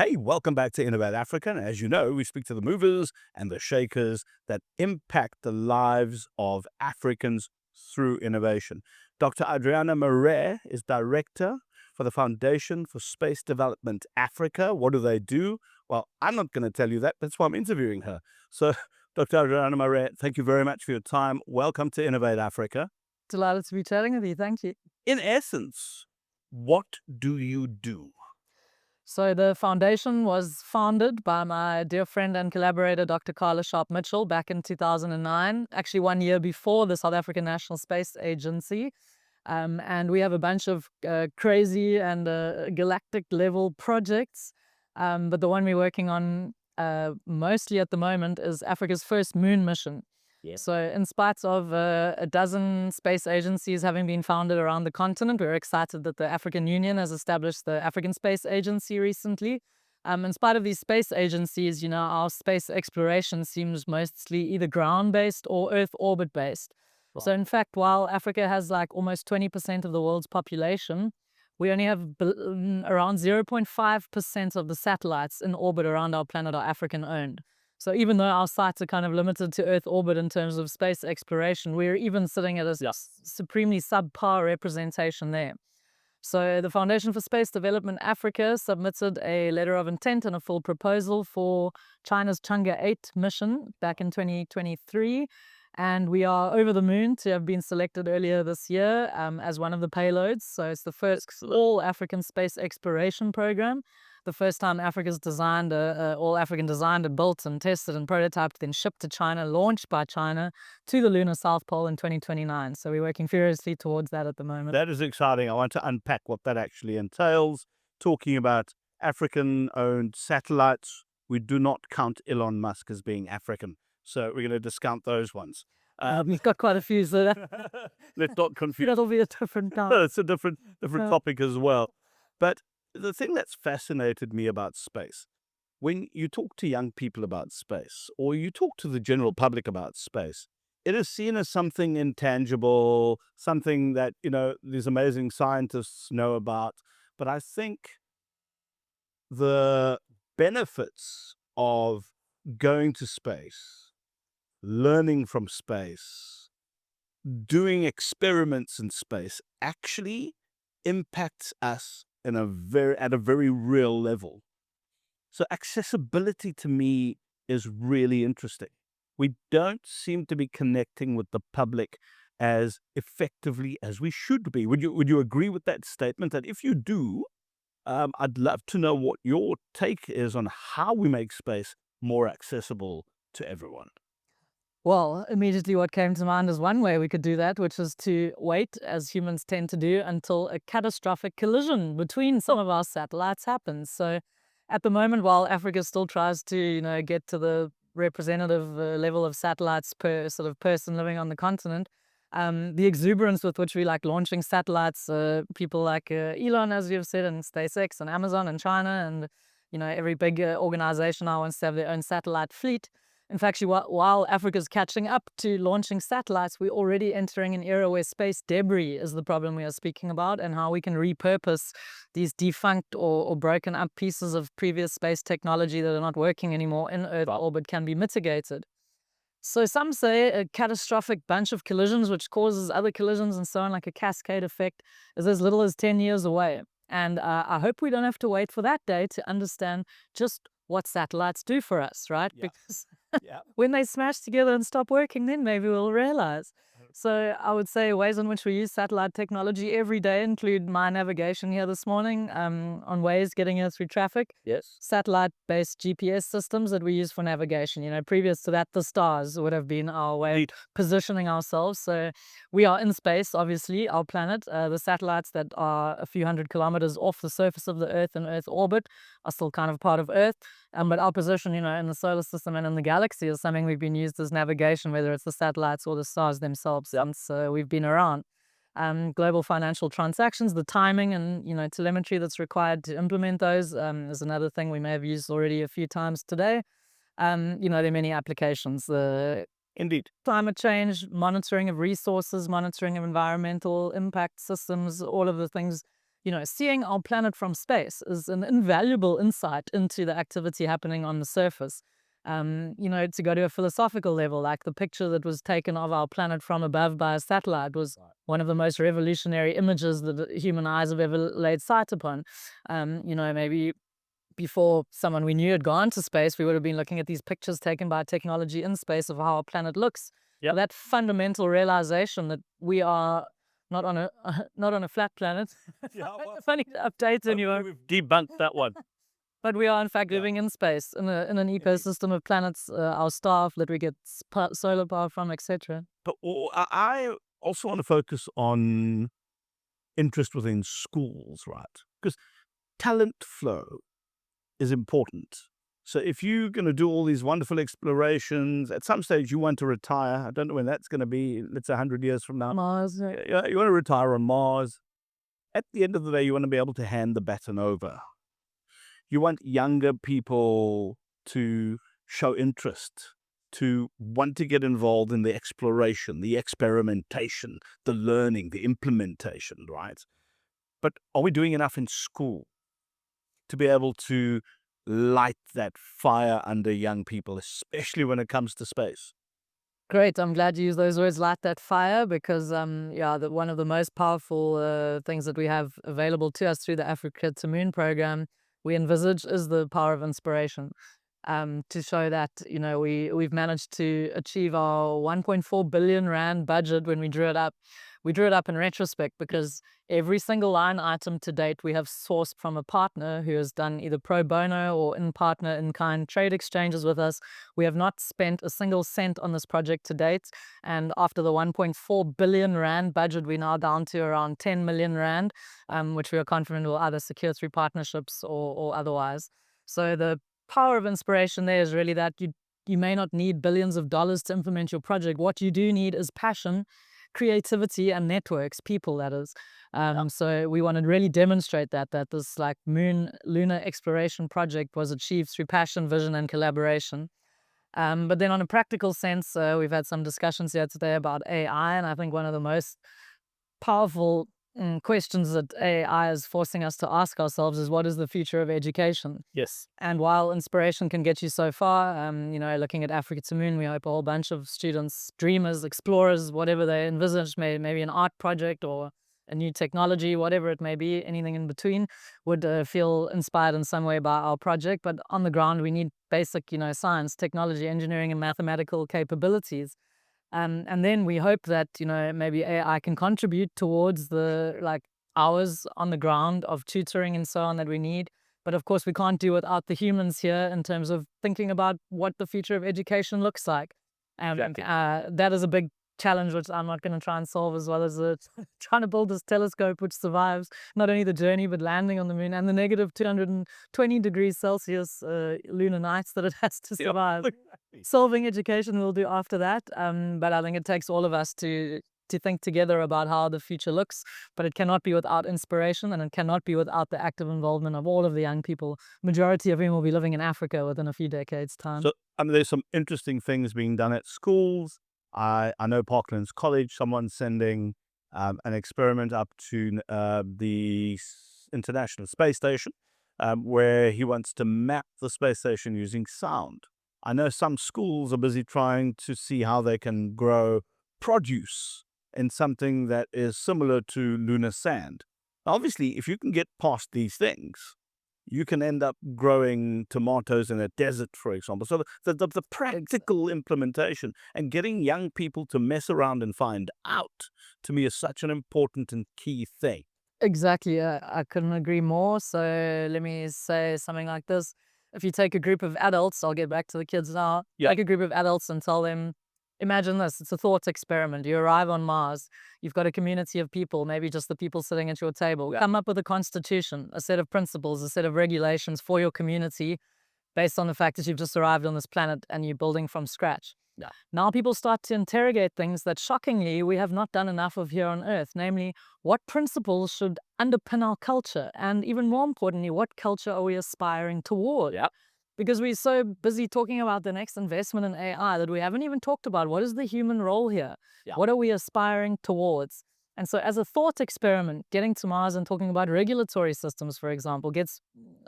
Hey, welcome back to Innovate Africa. And as you know, we speak to the movers and the shakers that impact the lives of Africans through innovation. Dr. Adriana Marais is director for the Foundation for Space Development Africa. What do they do? Well, I'm not going to tell you that. That's why I'm interviewing her. So, Dr. Adriana Marais, thank you very much for your time. Welcome to Innovate Africa. Delighted to be chatting with you. Thank you. In essence, what do you do? So the foundation was founded by my dear friend and collaborator, Dr. Carla Sharp Mitchell, back in 2009, actually 1 year before the South African National Space Agency. And we have a bunch of crazy and galactic level projects. But the one we're working on mostly at the moment is Africa's first moon mission. Yeah. So in spite of a dozen space agencies having been founded around the continent, we're excited that the African Union has established the African Space Agency recently. In spite of these space agencies, our space exploration seems mostly either ground-based or Earth orbit-based. Wow. So in fact, while Africa has like almost 20% of the world's population, we only have around 0.5% of the satellites in orbit around our planet are African-owned. So even though our sites are kind of limited to Earth orbit in terms of space exploration, we're even sitting at a supremely subpar representation there. So the Foundation for Space Development Africa submitted a letter of intent and a full proposal for China's Chang'e 8 mission back in 2023. And we are over the moon to have been selected earlier this year as one of the payloads. So it's the first all-African space exploration program. The first time Africa's designed, all-African designed and built and tested and prototyped, then shipped to China, launched by China to the lunar South Pole in 2029. So we're working furiously towards that at the moment. That is exciting. I want to unpack what that actually entails. Talking about African-owned satellites, we do not count Elon Musk as being African. So we're going to discount those ones. We've got quite a few, so let's not confuse. that'll be a different time. It's a different topic as well. But the thing that's fascinated me about space, when you talk to young people about space, or you talk to the general public about space, it is seen as something intangible, something that, these amazing scientists know about. But I think the benefits of going to space, learning from space, doing experiments in space actually impacts us at a very real level. So accessibility to me is really interesting. We don't seem to be connecting with the public as effectively as we should be. Would you agree with that statement? That if you do, I'd love to know what your take is on how we make space more accessible to everyone. Well, immediately what came to mind is one way we could do that, which is to wait, as humans tend to do, until a catastrophic collision between some of our satellites happens. So at the moment, while Africa still tries to, get to the representative level of satellites per sort of person living on the continent, the exuberance with which we like launching satellites, people like Elon, as you've said, and SpaceX and Amazon and China and, every big organization now wants to have their own satellite fleet. In fact, while Africa's catching up to launching satellites, we're already entering an era where space debris is the problem we are speaking about, and how we can repurpose these defunct or broken up pieces of previous space technology that are not working anymore in Earth orbit can be mitigated. So some say a catastrophic bunch of collisions, which causes other collisions and so on, like a cascade effect, is as little as 10 years away. And I hope we don't have to wait for that day to understand just what satellites do for us, right? Yeah. Because Yeah. when they smash together and stop working, then maybe we'll realize. So I would say ways in which we use satellite technology every day include my navigation here this morning on ways getting here through traffic. Yes. Satellite-based GPS systems that we use for navigation. Previous to that, the stars would have been our way of positioning ourselves. So we are in space, obviously, our planet. The satellites that are a few hundred kilometers off the surface of the Earth in Earth orbit are still kind of part of Earth. But our position, in the solar system and in the galaxy is something we've been used as navigation, whether it's the satellites or the stars themselves, since we've been around. Global financial transactions, the timing and, telemetry that's required to implement those is another thing we may have used already a few times today. There are many applications. Indeed. Climate change, monitoring of resources, monitoring of environmental impact systems, all of the things seeing our planet from space is an invaluable insight into the activity happening on the surface. To go to a philosophical level, like the picture that was taken of our planet from above by a satellite was one of the most revolutionary images that the human eyes have ever laid sight upon. Maybe before someone we knew had gone to space, we would have been looking at these pictures taken by technology in space of how our planet looks. Yep. That fundamental realization that we are not on a not on a flat planet. Yeah, well, Funny to update anyone, we've debunked that one. but we are in fact Yeah. living in space in an ecosystem of planets, our star that we get solar power from, etc. But I also want to focus on interest within schools, right? Because talent flow is important. So if you're going to do all these wonderful explorations, at some stage you want to retire. I don't know when that's going to be. Let's say 100 years from now. Mars, You want to retire on Mars. At the end of the day, you want to be able to hand the baton over. You want younger people to show interest, to want to get involved in the exploration, the experimentation, the learning, the implementation, right? But are we doing enough in school to be able to light that fire under young people, especially when it comes to space? Great. I'm glad you used those words, light that fire, because one of the most powerful things that we have available to us through the Africa to Moon program we envisage is the power of inspiration. To show that we've managed to achieve our 1.4 billion rand budget when we drew it up. We drew it up in retrospect because every single line item to date we have sourced from a partner who has done either pro bono or in partner in kind trade exchanges with us. We have not spent a single cent on this project to date. And after the 1.4 billion rand budget, we're now down to around 10 million rand, which we are confident will either secure through partnerships or otherwise. So the power of inspiration there is really that you may not need billions of dollars to implement your project. What you do need is passion, creativity, and networks, people, that is. So we want to really demonstrate that this like lunar exploration project was achieved through passion, vision, and collaboration. But then on a practical sense, we've had some discussions here today about AI, and I think one of the most powerful questions that AI is forcing us to ask ourselves is, what is the future of education? Yes. And while inspiration can get you so far, looking at Africa to Moon, we hope a whole bunch of students, dreamers, explorers, whatever they envisage, maybe an art project or a new technology, whatever it may be, anything in between, would feel inspired in some way by our project. But on the ground, we need basic, science, technology, engineering, and mathematical capabilities. And then we hope that, maybe AI can contribute towards the hours on the ground of tutoring and so on that we need. But of course, we can't do without the humans here in terms of thinking about what the future of education looks like. Exactly. That is a big challenge, which I'm not going to try and solve, as well as trying to build this telescope which survives not only the journey, but landing on the moon and the negative 220 degrees Celsius lunar nights that it has to survive. Solving education we'll do after that. But I think it takes all of us to think together about how the future looks, but it cannot be without inspiration, and it cannot be without the active involvement of all of the young people, majority of whom will be living in Africa within a few decades' time. So there's some interesting things being done at schools. I know Parklands College, someone's sending an experiment up to the International Space Station, where he wants to map the space station using sound. I know some schools are busy trying to see how they can grow produce in something that is similar to lunar sand. Obviously, if you can get past these things, you can end up growing tomatoes in a desert, for example. So the practical implementation and getting young people to mess around and find out, to me, is such an important and key thing. Exactly. I couldn't agree more. So let me say something like this. If you take a group of adults, I'll get back to the kids now. Yeah. Take a group of adults and tell them, imagine this, it's a thought experiment. You arrive on Mars, you've got a community of people, maybe just the people sitting at your table. Yeah. Come up with a constitution, a set of principles, a set of regulations for your community based on the fact that you've just arrived on this planet and you're building from scratch. Yeah. Now people start to interrogate things that shockingly we have not done enough of here on Earth, namely, what principles should underpin our culture? And even more importantly, what culture are we aspiring toward? Yeah. Because we're so busy talking about the next investment in AI that we haven't even talked about what is the human role here? Yeah. What are we aspiring towards? And so as a thought experiment, getting to Mars and talking about regulatory systems, for example, gets,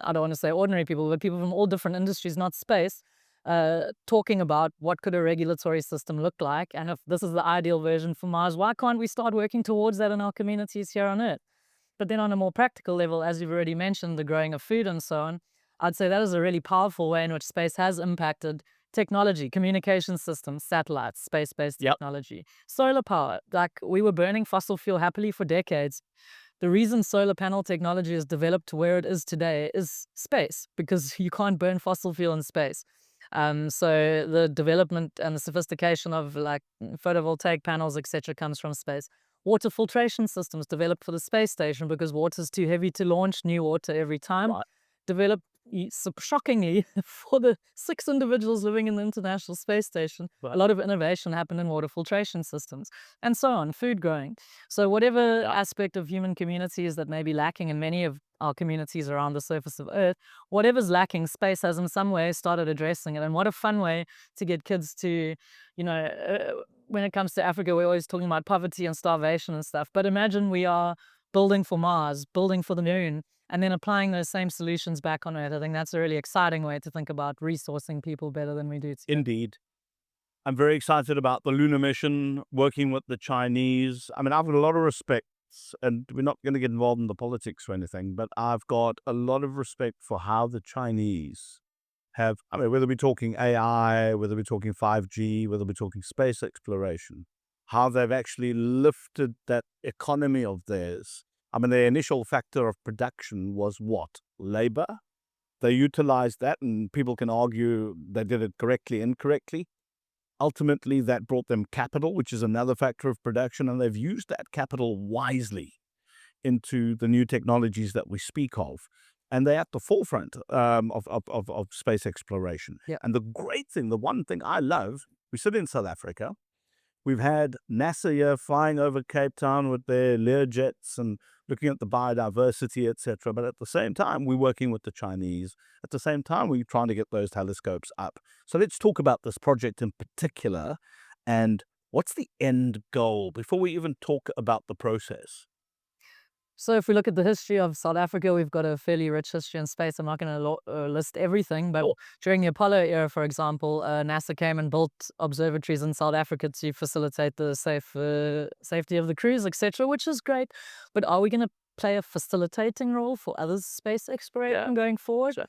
I don't want to say ordinary people, but people from all different industries, not space, talking about what could a regulatory system look like. And if this is the ideal version for Mars, why can't we start working towards that in our communities here on Earth? But then on a more practical level, as you've already mentioned, the growing of food and so on, I'd say that is a really powerful way in which space has impacted technology, communication systems, satellites, space-based Yep. technology, solar power. Like, we were burning fossil fuel happily for decades. The reason solar panel technology is developed to where it is today is space, because you can't burn fossil fuel in space. So the development and the sophistication of like photovoltaic panels, etc., comes from space. Water filtration systems developed for the space station because water is too heavy to launch new water every time. Right. Developed shockingly for the 6 individuals living in the International Space Station. Right. A lot of innovation happened in water filtration systems and so on, food growing. So whatever aspect of human communities that may be lacking in many of our communities around the surface of Earth, whatever's lacking, space has in some way started addressing it. And what a fun way to get kids to, when it comes to Africa, we're always talking about poverty and starvation and stuff. But imagine we are building for Mars, building for the moon, and then applying those same solutions back on Earth. I think that's a really exciting way to think about resourcing people better than we do today. Indeed. I'm very excited about the lunar mission, working with the Chinese. I mean, I've got a lot of respect, and we're not going to get involved in the politics or anything, but I've got a lot of respect for how the Chinese have, I mean, whether we're talking AI, whether we're talking 5G, whether we're talking space exploration, how they've actually lifted that economy of theirs. I mean, their initial factor of production was what? Labor. They utilized that, and people can argue they did it correctly, incorrectly. Ultimately, that brought them capital, which is another factor of production, and they've used that capital wisely into the new technologies that we speak of. And they're at the forefront of space exploration. Yeah. And the great thing, the one thing I love, we sit in South Africa. We've had NASA here flying over Cape Town with their Learjets and looking at the biodiversity, etc. But at the same time, we're working with the Chinese. At the same time, we're trying to get those telescopes up. So let's talk about this project in particular and what's the end goal before we even talk about the process. So if we look at the history of South Africa, we've got a fairly rich history in space. I'm not going to list everything, but during the Apollo era, for example, NASA came and built observatories in South Africa to facilitate the safety of the crews, etc., which is great. But are we going to play a facilitating role for other space exploration going forward? Sure.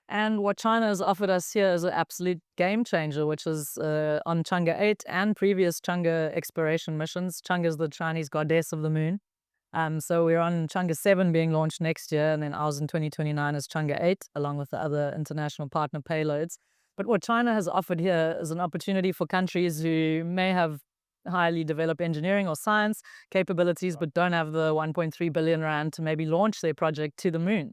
And what China has offered us here is an absolute game changer, which is on Chang'e 8 and previous Chang'e exploration missions. Chang'e is the Chinese goddess of the moon. So we're on Chang'e 7 being launched next year, and then ours in 2029 is Chang'e 8, along with the other international partner payloads. But what China has offered here is an opportunity for countries who may have highly developed engineering or science capabilities, but don't have the 1.3 billion rand to maybe launch their project to the moon.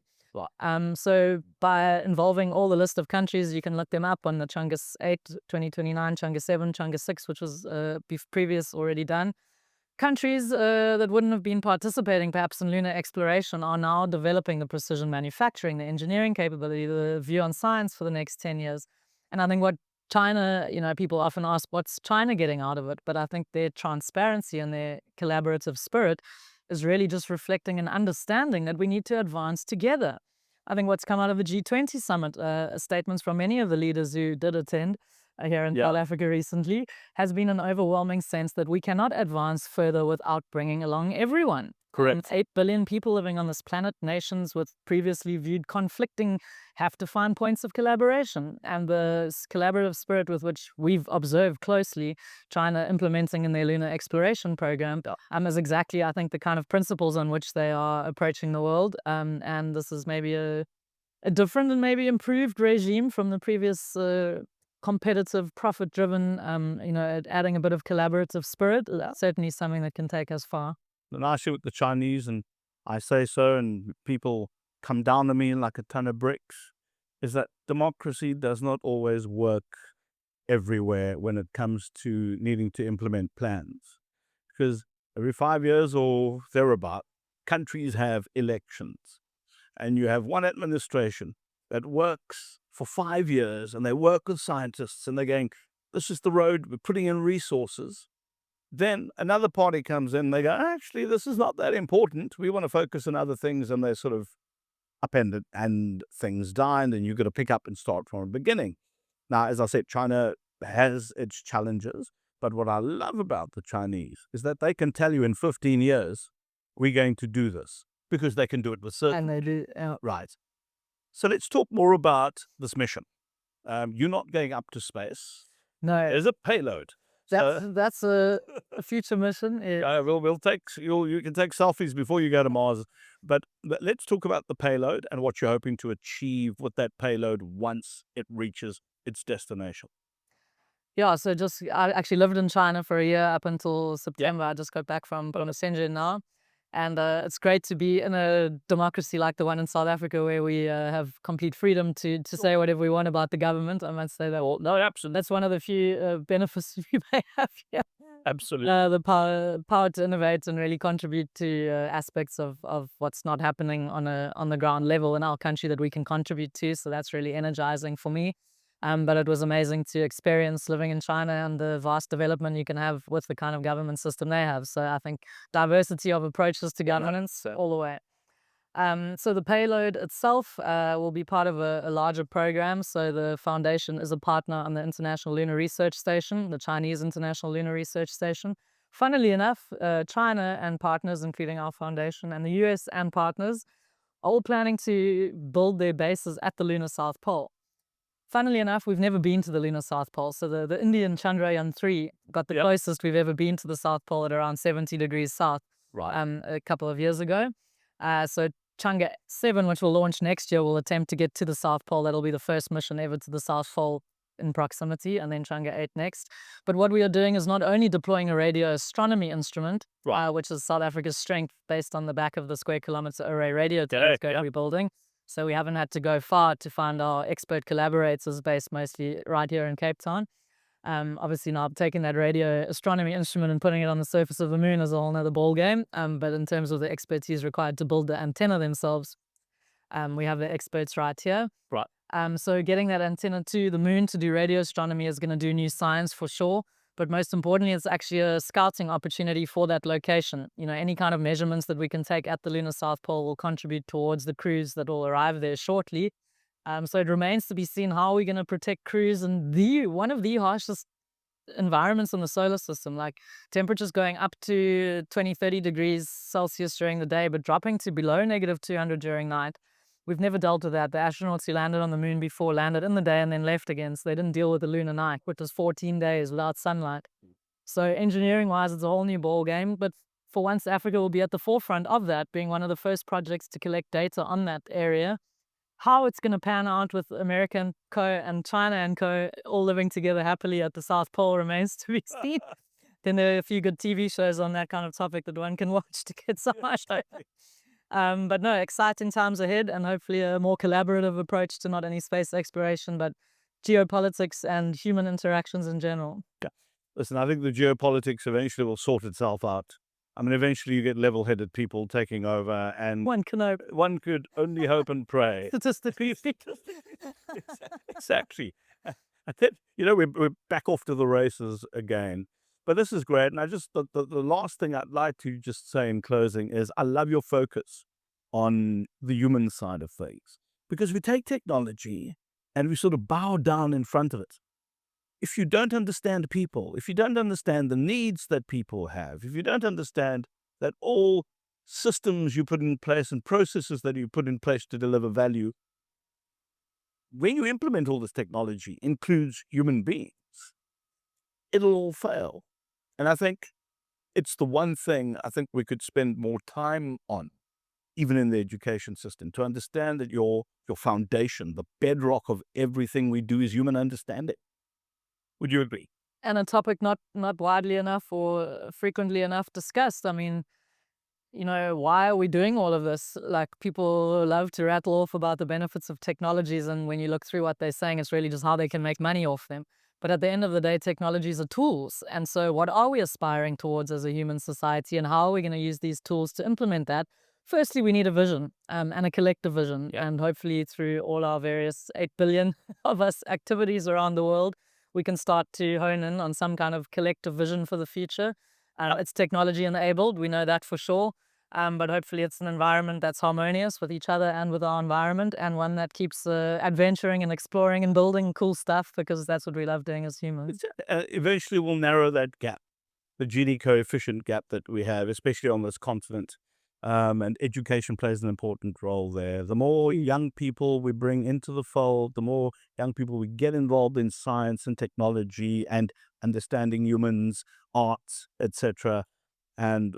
So by involving all the list of countries, you can look them up on the Chang'e 8, 2029, Chang'e 7, Chang'e 6, which was previous already done. Countries that wouldn't have been participating perhaps in lunar exploration are now developing the precision manufacturing, the engineering capability, the view on science for the next 10 years. And I think what China, people often ask, what's China getting out of it? But I think their transparency and their collaborative spirit is really just reflecting an understanding that we need to advance together. I think what's come out of the G20 summit, statements from many of the leaders who did attend here in South Africa recently, has been an overwhelming sense that we cannot advance further without bringing along everyone. Correct. 8 billion people living on this planet, nations with previously viewed conflicting, have to find points of collaboration. And the collaborative spirit with which we've observed closely China implementing in their lunar exploration program is exactly, I think, the kind of principles on which they are approaching the world. And this is maybe a different and maybe improved regime from the previous competitive, profit-driven, adding a bit of collaborative spirit. Certainly something that can take us far. And I see with the Chinese, and I say so, and people come down to me like a ton of bricks, is that democracy does not always work everywhere when it comes to needing to implement plans. Because every 5 years or thereabout, countries have elections. And you have one administration that works for 5 years, and they work with scientists, and they're going, this is the road, we're putting in resources. Then another party comes in, they go, actually, this is not that important. We want to focus on other things, and they sort of upended and things die, and then you've got to pick up and start from the beginning. Now, as I said, China has its challenges, but what I love about the Chinese is that they can tell you in 15 years, we're going to do this, because they can do it with And they certainty. do. Right. So let's talk more about this mission. You're not going up to space. No, There's a payload. So that's a future mission. we'll take you can take selfies before you go to Mars, but let's talk about the payload and what you're hoping to achieve with that payload once it reaches its destination. Yeah, so I actually lived in China for a year up until September. I just got back from Shenzhen now. And it's great to be in a democracy like the one in South Africa, where we have complete freedom to say whatever we want about the government. I must say that. Well, no, absolutely, That's one of the few benefits we may have here. absolutely. The power to innovate and really contribute to aspects of what's not happening on the ground level in our country that we can contribute to. So that's really energizing for me. But it was amazing to experience living in China and the vast development you can have with the kind of government system they have. So I think diversity of approaches to governance all the way. So the payload itself will be part of a larger program. So the foundation is a partner on the International Lunar Research Station, the Chinese International Lunar Research Station. Funnily enough, China and partners, including our foundation, and the US and partners, are all planning to build their bases at the lunar South Pole. Funnily enough, we've never been to the lunar South Pole. So the Indian Chandrayaan-3 got the closest we've ever been to the South Pole at around 70 degrees south a couple of years ago. So Chang'e 7, which will launch next year, will attempt to get to the South Pole. That'll be the first mission ever to the South Pole in proximity, and then Chang'e 8 next. But what we are doing is not only deploying a radio astronomy instrument, which is South Africa's strength based on the back of the square kilometer array radio telescope we're building. So we haven't had to go far to find our expert collaborators based mostly right here in Cape Town. Obviously now taking that radio astronomy instrument and putting it on the surface of the moon is a whole nother ball game. But in terms of the expertise required to build the antenna themselves, we have the experts right here. So getting that antenna to the moon to do radio astronomy is going to do new science for sure. But most importantly, it's actually a scouting opportunity for that location. You know, any kind of measurements that we can take at the lunar South Pole will contribute towards the crews that will arrive there shortly. So it remains to be seen how we're going to protect crews in one of the harshest environments in the solar system, like temperatures going up to 20, 30 degrees Celsius during the day, but dropping to below negative 200 during night. We've never dealt with that. The astronauts who landed on the moon before landed in the day and then left again. So they didn't deal with the lunar night, which was 14 days without sunlight. So engineering-wise, it's a whole new ball game. But for once, Africa will be at the forefront of that, being one of the first projects to collect data on that area. How it's going to pan out with America and Co. and China and Co. all living together happily at the South Pole remains to be seen. Then there are a few good TV shows on that kind of topic that one can watch to get some idea. But no, exciting times ahead, and hopefully a more collaborative approach to not only space exploration, but geopolitics and human interactions in general. Listen, I think the geopolitics eventually will sort itself out. I mean, eventually you get level-headed people taking over, and One could only hope and pray. statistically. Exactly. I think, we're back off to the races again. But this is great. And I just, the last thing I'd like to just say in closing is I love your focus on the human side of things. Because we take technology and we sort of bow down in front of it. If you don't understand people, if you don't understand the needs that people have, if you don't understand that all systems you put in place and processes that you put in place to deliver value, when you implement all this technology, includes human beings, it'll all fail. And I think it's the one thing I think we could spend more time on, even in the education system, to understand that your foundation, the bedrock of everything we do is human understanding. Would you agree? And a topic not widely enough or frequently enough discussed. I mean, why are we doing all of this? Like, people love to rattle off about the benefits of technologies, and when you look through what they're saying, it's really just how they can make money off them. But at the end of the day, technologies are tools. And so what are we aspiring towards as a human society, and how are we going to use these tools to implement that? Firstly, we need a vision and a collective vision. And hopefully through all our various 8 billion of us activities around the world, we can start to hone in on some kind of collective vision for the future. It's technology enabled, we know that for sure. But hopefully it's an environment that's harmonious with each other and with our environment, and one that keeps adventuring and exploring and building cool stuff, because that's what we love doing as humans. Eventually we'll narrow that gap, the Gini coefficient gap that we have, especially on this continent. And education plays an important role there. The more young people we bring into the fold, the more young people we get involved in science and technology and understanding humans, arts, etc. And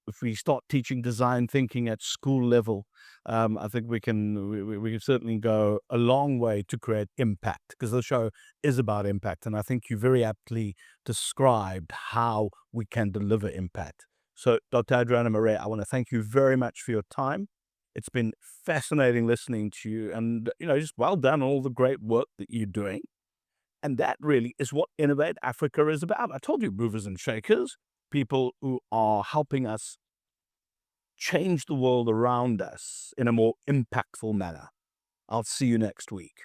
if we start teaching design thinking at school level, I think we can certainly go a long way to create impact, because the show is about impact. And I think you very aptly described how we can deliver impact. So, Dr. Adriana Marais, I want to thank you very much for your time. It's been fascinating listening to you, and just well done on all the great work that you're doing. And that really is what Innovate Africa is about. I told you, movers and shakers, people who are helping us change the world around us in a more impactful manner. I'll see you next week.